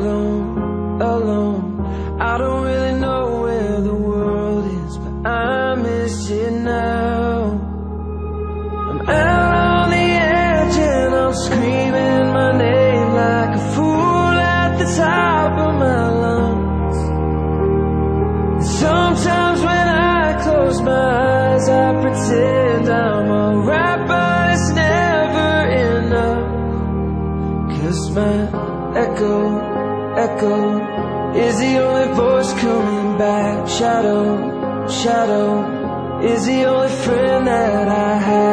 alone, alone. I don't really know where the world is, but I miss it now. I'm out on the edge and I'm screaming my name like a fool at the top of my lungs. Sometimes when I close my eyes, I pretend I'm alright, but it's never enough. 'Cause my echo is the only voice coming back. Shadow is the only friend that I have.